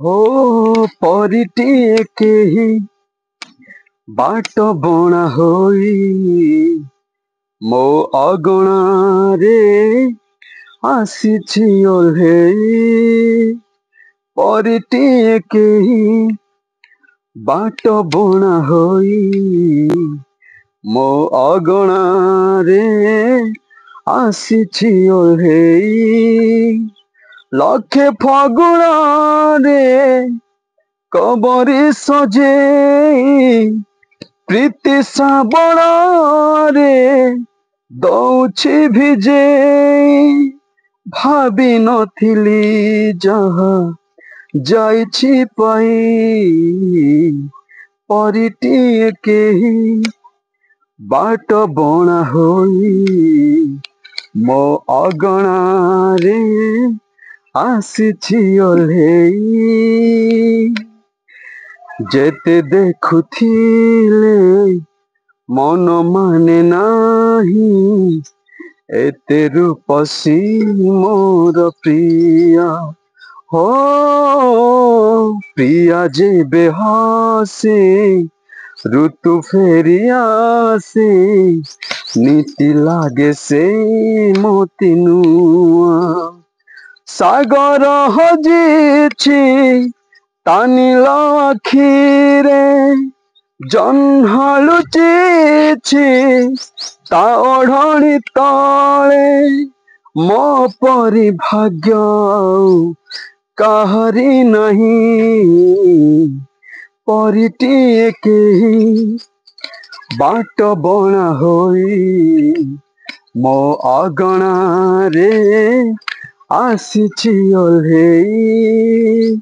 हो परिटिए केही बाट बणा होई मो अगणारे आसिछि ओल्हेई परिटिए केही बाट बणा होई मो अगणारे आसिछि ओल्हेई लखे फगुणारे कबरी सजेई प्रीति श्रावणारे दଉଛି ଭିଜେଇ ଭାବି ନଥିଲି ଯାହା ଯାଇଛି ପାଇ ପରିଟିଏ କେହି बाट ବଣା ହୋଇ ମୋ ଅଗଣାରେ ଆସିଛି ଓଲ୍ହେଇ ଯେତେ ଦେଖୁଥିଲେ मन माने नाही एते रूपसी मोर प्रिया हो प्रिया जेबे हसे ऋतु फेरी आसे नीति लागे से मोती नुआ सागर हजिछि तानिल आखिरे जह्न लुचिछि ता ओढ़णी तले मो परि भाग्य काहरी नहीं परिटिए केही बाट बणा होई मो अगणारे आसिछि ओल्हेई।